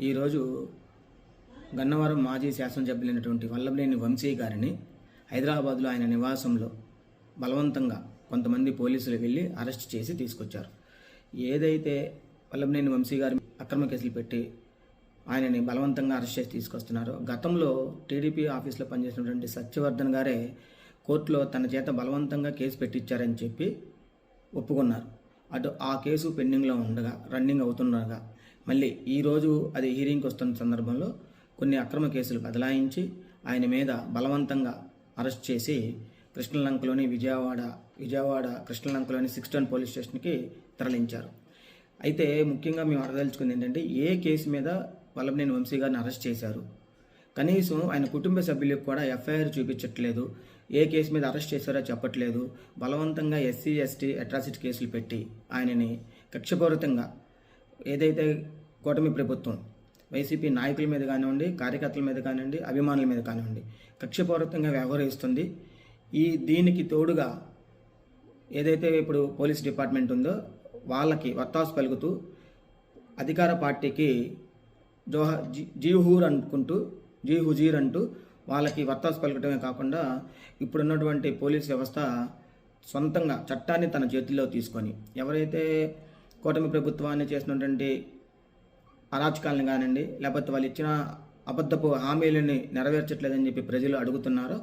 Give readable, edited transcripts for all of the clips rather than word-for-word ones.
ఈరోజు గన్నవరం మాజీ శాసనసభ్యులైనటువంటి వల్లభనేని వంశీ గారిని హైదరాబాద్లో ఆయన నివాసంలో బలవంతంగా కొంతమంది పోలీసులు వెళ్ళి అరెస్ట్ చేసి తీసుకొచ్చారు. ఏదైతే వల్లభనేని వంశీ గారి అక్రమ కేసులు పెట్టి ఆయనని బలవంతంగా అరెస్ట్ చేసి తీసుకొస్తున్నారో, గతంలో టీడీపీ ఆఫీస్లో పనిచేసినటువంటి సత్యవర్ధన్ గారే కోర్టులో తన చేత బలవంతంగా కేసు పెట్టించారని చెప్పి ఒప్పుకున్నారు. అటు ఆ కేసు పెండింగ్లో ఉండగా, రన్నింగ్ అవుతుండగా, మళ్ళీ ఈరోజు అది హీరింగ్కి వస్తున్న సందర్భంలో కొన్ని అక్రమ కేసులు బదలాయించి ఆయన మీద బలవంతంగా అరెస్ట్ చేసి కృష్ణలంకలోని విజయవాడ కృష్ణలంకలోని 610 పోలీస్ స్టేషన్కి తరలించారు. అయితే ముఖ్యంగా మేము అడగదలుచుకుంది ఏంటంటే, ఏ కేసు మీద వల్లభనేని వంశీ గారిని అరెస్ట్ చేశారు? కనీసం ఆయన కుటుంబ సభ్యులకు కూడా ఎఫ్ఐఆర్ చూపించట్లేదు. ఏ కేసు మీద అరెస్ట్ చేశారో చెప్పట్లేదు. బలవంతంగా ఎస్సీ ఎస్టీ అట్రాసిటీ కేసులు పెట్టి ఆయనని కక్షపూరితంగా ఏదైతే కూటమి ప్రభుత్వం వైసీపీ నాయకుల మీద కానివ్వండి, కార్యకర్తల మీద కానివ్వండి, అభిమానుల మీద కానివ్వండి కక్షపూరితంగా వ్యవహరిస్తుంది. దీనికి తోడుగా ఏదైతే ఇప్పుడు పోలీస్ డిపార్ట్మెంట్ ఉందో వాళ్ళకి వత్తాసు పలుకుతూ అధికార పార్టీకి జీ హుజీర్ అంటూ వాళ్ళకి వత్తాసు పలకటమే కాకుండా ఇప్పుడున్నటువంటి పోలీస్ వ్యవస్థ సొంతంగా చట్టాన్ని తన చేతుల్లో తీసుకొని ఎవరైతే కూటమి ప్రభుత్వాన్ని చేసినటువంటి అరాచకాలను కానివ్వండి, లేకపోతే వాళ్ళు ఇచ్చిన అబద్ధపు హామీలని నెరవేర్చట్లేదని చెప్పి ప్రజలు అడుగుతున్నారో,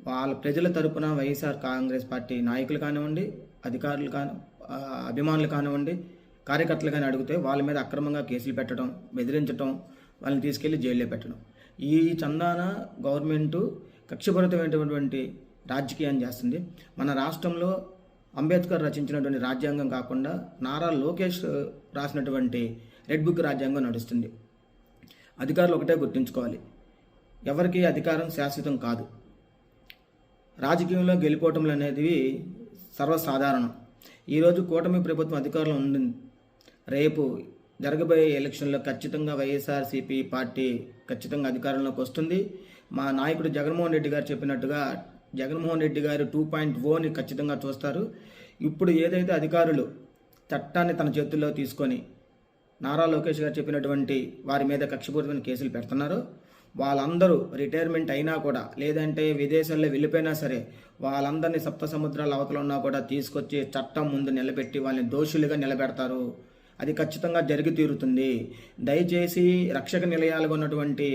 వాళ్ళ ప్రజల తరపున వైఎస్ఆర్ కాంగ్రెస్ పార్టీ నాయకులు కానివ్వండి, అధికారులు అభిమానులు కానివ్వండి, కార్యకర్తలు కానీ అడిగితే వాళ్ళ మీద అక్రమంగా కేసులు పెట్టడం, బెదిరించడం, వాళ్ళని తీసుకెళ్లి జైల్లో పెట్టడం. ఈ చందాన గవర్నమెంటు కక్షపూరితమైనటువంటి రాజకీయం చేస్తుంది. మన రాష్ట్రంలో అంబేద్కర్ రచించినటువంటి రాజ్యాంగం కాకుండా నారా లోకేష్ రాసినటువంటి రెడ్ బుక్ రాజ్యాంగం నడుస్తుంది. అధికారులు ఒకటే గుర్తుంచుకోవాలి, ఎవరికి అధికారం శాశ్వతం కాదు. రాజకీయంలో గెలుపోవటంలు అనేది సర్వసాధారణం. ఈరోజు కూటమి ప్రభుత్వం అధికారంలో ఉంటుంది. రేపు జరగబోయే ఎలక్షన్లో ఖచ్చితంగా వైఎస్ఆర్సీపీ పార్టీ ఖచ్చితంగా అధికారంలోకి వస్తుంది. మా నాయకుడు జగన్మోహన్ రెడ్డి గారు చెప్పినట్టుగా జగన్మోహన్ రెడ్డి గారు 2.0ని ఖచ్చితంగా చూస్తారు. ఇప్పుడు ఏదైతే అధికారులు చట్టాన్ని తన చేతుల్లో తీసుకొని నారా లోకేష్ గారు చెప్పినటువంటి వారి మీద కక్షపూరితమైన కేసులు పెడుతున్నారో, వాళ్ళందరూ రిటైర్మెంట్ అయినా కూడా, లేదంటే విదేశాల్లో వెళ్ళిపోయినా సరే, వాళ్ళందరినీ సప్త సముద్రాల అవతల ఉన్నా కూడా తీసుకొచ్చి చట్టం ముందు నిలబెట్టి వాళ్ళని దోషులుగా నిలబెడతారు. అది ఖచ్చితంగా జరిగి తీరుతుంది. దయచేసి రక్షక నిలయాలుగా ఉన్నటువంటి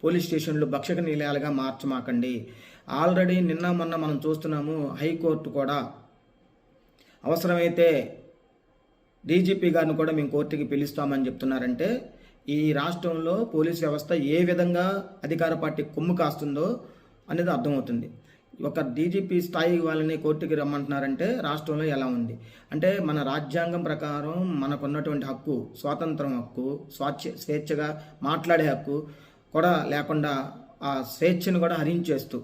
పోలీస్ స్టేషన్లు భక్షక నిలయాలుగా మార్చమాకండి. ఆల్రెడీ నిన్న మొన్న మనం చూస్తున్నాము, హైకోర్టు కూడా అవసరమైతే డీజీపీ గారిని కూడా మేము కోర్టుకి పిలుస్తామని చెప్తున్నారంటే, ఈ రాష్ట్రంలో పోలీస్ వ్యవస్థ ఏ విధంగా అధికార పార్టీ కొమ్ము కాస్తుందో అనేది అర్థమవుతుంది. ఒక డీజీపీ స్థాయి వాళ్ళని కోర్టుకి రమ్మంటున్నారంటే రాష్ట్రంలో ఎలా ఉంది అంటే, మన రాజ్యాంగం ప్రకారం మనకున్నటువంటి హక్కు, స్వాతంత్రం హక్కు, స్వేచ్ఛగా మాట్లాడే హక్కు కూడా లేకుండా ఆ స్వేచ్ఛను కూడా హరించేస్తూ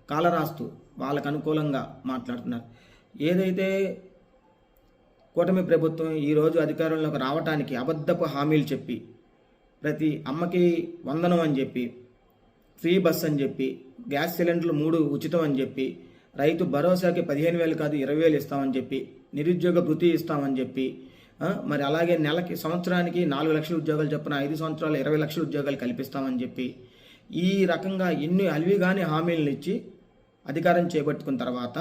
కాలరాస్తూ వాళ్ళకు అనుకూలంగా మాట్లాడుతున్నారు. ఏదైతే కూటమి ప్రభుత్వం ఈరోజు అధికారంలోకి రావటానికి అబద్ధపు హామీలు చెప్పి, ప్రతి అమ్మకి వందనం అని చెప్పి, ఫ్రీ బస్ అని చెప్పి, గ్యాస్ సిలిండర్లు 3 ఉచితం అని చెప్పి, రైతు భరోసాకి 15,000 కాదు 20,000 ఇస్తామని చెప్పి, నిరుద్యోగ భృతి ఇస్తామని చెప్పి, మరి అలాగే సంవత్సరానికి 4 లక్షల ఉద్యోగాలు చొప్పున 5 సంవత్సరాలు 20 లక్షల ఉద్యోగాలు కల్పిస్తామని చెప్పి, ఈ రకంగా ఎన్ని అలివిగాని హామీలను ఇచ్చి అధికారం చేపట్టుకున్న తర్వాత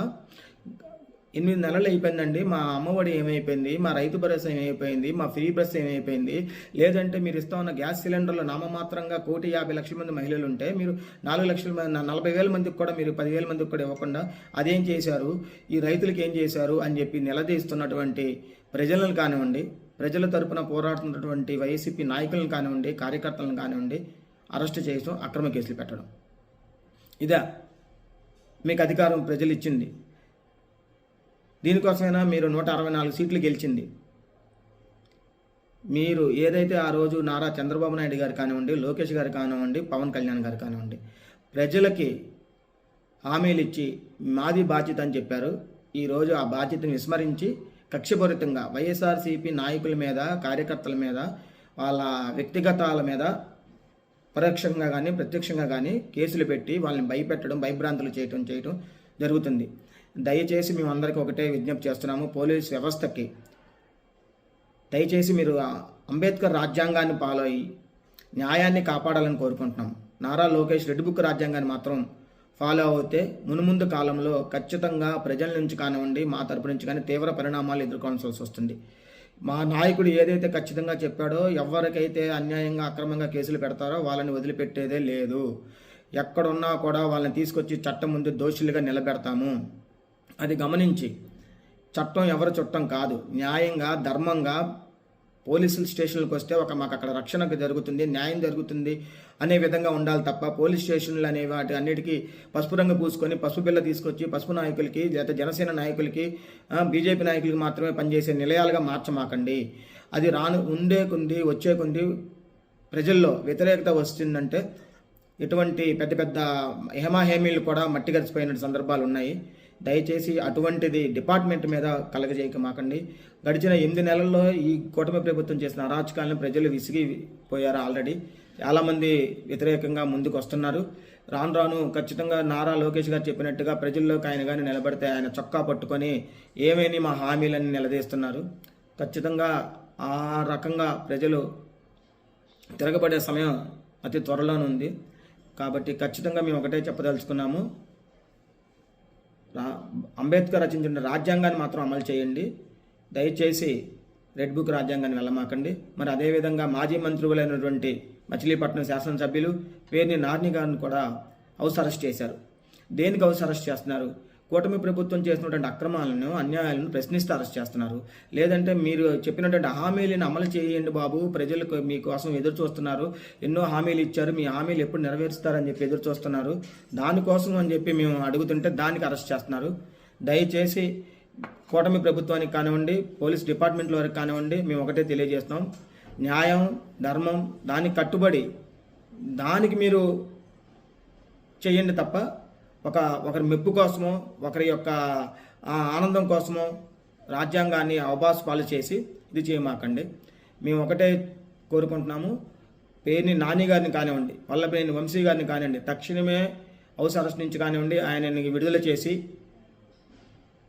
8 నెలలు అయిపోయిందండి. మా అమ్మఒడి ఏమైపోయింది, మా రైతు భరోసా ఏమైపోయింది, మా ఫ్రీ బస్ ఏమైపోయింది, లేదంటే మీరు ఇస్తా ఉన్న గ్యాస్ సిలిండర్లో నామమాత్రంగా 1,50,00,000 మంది మహిళలు ఉంటే మీరు 4,40,000 మందికి కూడా మీరు 10,000 మందికి కూడా ఇవ్వకుండా అదేం చేశారు, ఈ రైతులకు ఏం చేశారు అని చెప్పి నిలదీస్తున్నటువంటి ప్రజలను కానివ్వండి, ప్రజల తరపున పోరాడుతున్నటువంటి వైసీపీ నాయకులను కానివ్వండి, కార్యకర్తలను కానివ్వండి అరెస్ట్ చేయడం, అక్రమ కేసులు పెట్టడం. ఇదా మీకు అధికారం ప్రజలు ఇచ్చింది? దీనికోసమైనా మీరు 164 సీట్లు గెలిచింది. మీరు ఏదైతే ఆ రోజు నారా చంద్రబాబు నాయుడు గారు కానివ్వండి, లోకేష్ గారు కానివ్వండి, పవన్ కళ్యాణ్ గారు కానివ్వండి ప్రజలకి హామీలు ఇచ్చి మాది బాధ్యత అని చెప్పారు. ఈరోజు ఆ బాధ్యతను విస్మరించి కక్షపూరితంగా వైఎస్ఆర్సీపీ నాయకుల మీద, కార్యకర్తల మీద, వాళ్ళ వ్యక్తిగతాల మీద పరోక్షంగా కానీ ప్రత్యక్షంగా కానీ కేసులు పెట్టి వాళ్ళని భయపెట్టడం, భయభ్రాంతులు చేయటం జరుగుతుంది. దయచేసి మేము అందరికీ ఒకటే విజ్ఞప్తి చేస్తున్నాము, పోలీస్ వ్యవస్థకి దయచేసి మీరు అంబేద్కర్ రాజ్యాంగాన్ని ఫాలో అయ్యి న్యాయాన్ని కాపాడాలని కోరుకుంటున్నాం. నారా లోకేష్ రెడ్ బుక్ రాజ్యాంగాన్ని మాత్రం ఫాలో అవుతే మునుముందు కాలంలో ఖచ్చితంగా ప్రజల నుంచి కానివ్వండి, మా తరపు నుంచి కానీ తీవ్ర పరిణామాలు ఎదుర్కోవాల్సి వస్తుంది. మా నాయకుడు ఏదైతే ఖచ్చితంగా చెప్పాడో, ఎవరికైతే అన్యాయంగా అక్రమంగా కేసులు పెడతారో వాళ్ళని వదిలిపెట్టేదే లేదు. ఎక్కడున్నా కూడా వాళ్ళని తీసుకొచ్చి చట్టం ముందు దోషులుగా నిలబెడతాము. అది గమనించి చట్టం ఎవరి చుట్టం కాదు, న్యాయంగా ధర్మంగా పోలీసుల స్టేషన్లకు వస్తే మాకు అక్కడ రక్షణ జరుగుతుంది, న్యాయం జరుగుతుంది అనే విధంగా ఉండాలి తప్ప పోలీస్ స్టేషన్లు అనే వాటి అన్నిటికీ పసుపు రంగు పూసుకొని పసుపు బిల్ల తీసుకొచ్చి పసుపు నాయకులకి లేదా జనసేన నాయకులకి బీజేపీ నాయకులకి మాత్రమే పనిచేసే నిలయాలుగా మార్చమాకండి. అది వచ్చే కొంది ప్రజల్లో వ్యతిరేకత వస్తుందంటే ఇటువంటి పెద్ద పెద్ద హేమాహేమీలు కూడా మట్టి గడిచిపోయిన సందర్భాలు ఉన్నాయి. దయచేసి అటువంటిది డిపార్ట్మెంట్ మీద కలగజేయకమాకండి. గడిచిన 8 నెలల్లో ఈ కూటమి ప్రభుత్వం చేసిన అరాచకాలను ప్రజలు విసిగిపోయారు. ఆల్రెడీ చాలామంది వ్యతిరేకంగా ముందుకు వస్తున్నారు. రాను రాను ఖచ్చితంగా నారా లోకేష్ గారు చెప్పినట్టుగా ప్రజల్లోకి ఆయన కానీ నిలబడితే ఆయన చొక్కా పట్టుకొని ఏమేని మా హామీలని నిలదీస్తున్నారు. ఖచ్చితంగా ఆ రకంగా ప్రజలు తిరగబడే సమయం అతి త్వరలోనే ఉంది. కాబట్టి ఖచ్చితంగా మేము ఒకటే చెప్పదలుచుకున్నాము, అంబేద్కర్ రచించిన రాజ్యాంగాన్ని మాత్రం అమలు చేయండి. దయచేసి రెడ్ బుక్ రాజ్యాంగాన్ని వెళ్ళమాకండి. మరి అదేవిధంగా మాజీ మంత్రులైనటువంటి మచిలీపట్నం శాసనసభ్యులు పేర్ని నాని గారిని కూడా హౌస్ అరెస్ట్ చేశారు. దేనికి హౌస్ అరెస్ట్ చేస్తున్నారు? కూటమి ప్రభుత్వం చేసినటువంటి అక్రమాలను, అన్యాయాలను ప్రశ్నిస్తూ అరెస్ట్ చేస్తున్నారు. లేదంటే మీరు చెప్పినటువంటి హామీలను అమలు చేయండి బాబు, ప్రజలకు మీకోసం ఎదురు చూస్తున్నారు, ఎన్నో హామీలు ఇచ్చారు, మీ హామీలు ఎప్పుడు నెరవేరుస్తారని చెప్పి ఎదురు చూస్తున్నారు, దానికోసం అని చెప్పి మేము అడుగుతుంటే దానికి అరెస్ట్ చేస్తున్నారు. దయచేసి కూటమి ప్రభుత్వానికి కానివ్వండి, పోలీస్ డిపార్ట్మెంట్ వారికి కానివ్వండి, మేము ఒకటే తెలియజేస్తున్నాం, న్యాయం ధర్మం దానికి కట్టుబడి దానికి మీరు చేయండి తప్ప ఒకరి మెప్పు కోసమో ఒకరి యొక్క ఆనందం కోసమో రాజ్యాంగాన్ని అవబాసు చేసి ఇది చేయమాకండి. మేము ఒకటే కోరుకుంటున్నాము, పేర్ని నాని గారిని కానివ్వండి, వల్లభనేని వంశీ గారిని కానివ్వండి, తక్షణమే హౌస్ అరెస్ట్ నుంచి కానివ్వండి ఆయనని విడుదల చేసి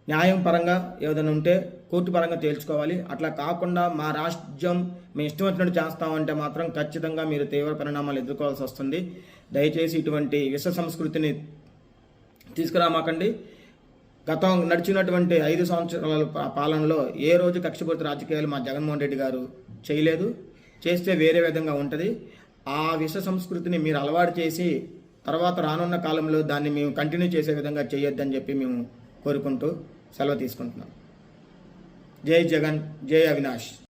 న్యాయం పరంగా ఏదైనా ఉంటే కోర్టు పరంగా తేల్చుకోవాలి. అట్లా కాకుండా మా రాజ్యం మేము ఇష్టం వచ్చినట్టు చేస్తామంటే మాత్రం ఖచ్చితంగా మీరు తీవ్ర పరిణామాలు ఎదుర్కోవాల్సి వస్తుంది. దయచేసి ఇటువంటి విశ్వ సంస్కృతిని తీసుకురామాకండి. నడిచినటువంటి 5 సంవత్సరాల పాలనలో ఏ రోజు కక్షపూరిత రాజకీయాలు మా జగన్మోహన్ రెడ్డి గారు చేయలేదు. చేస్తే వేరే విధంగా ఉంటుంది. ఆ విశ్వ సంస్కృతిని మీరు అలవాటు చేసి తర్వాత రానున్న కాలంలో దాన్ని మేము కంటిన్యూ చేసే విధంగా చేయొద్దని చెప్పి మేము కోరుకుంటూ సెలవు తీసుకుంటున్నాం. జై జగన్, జై అవినాష్.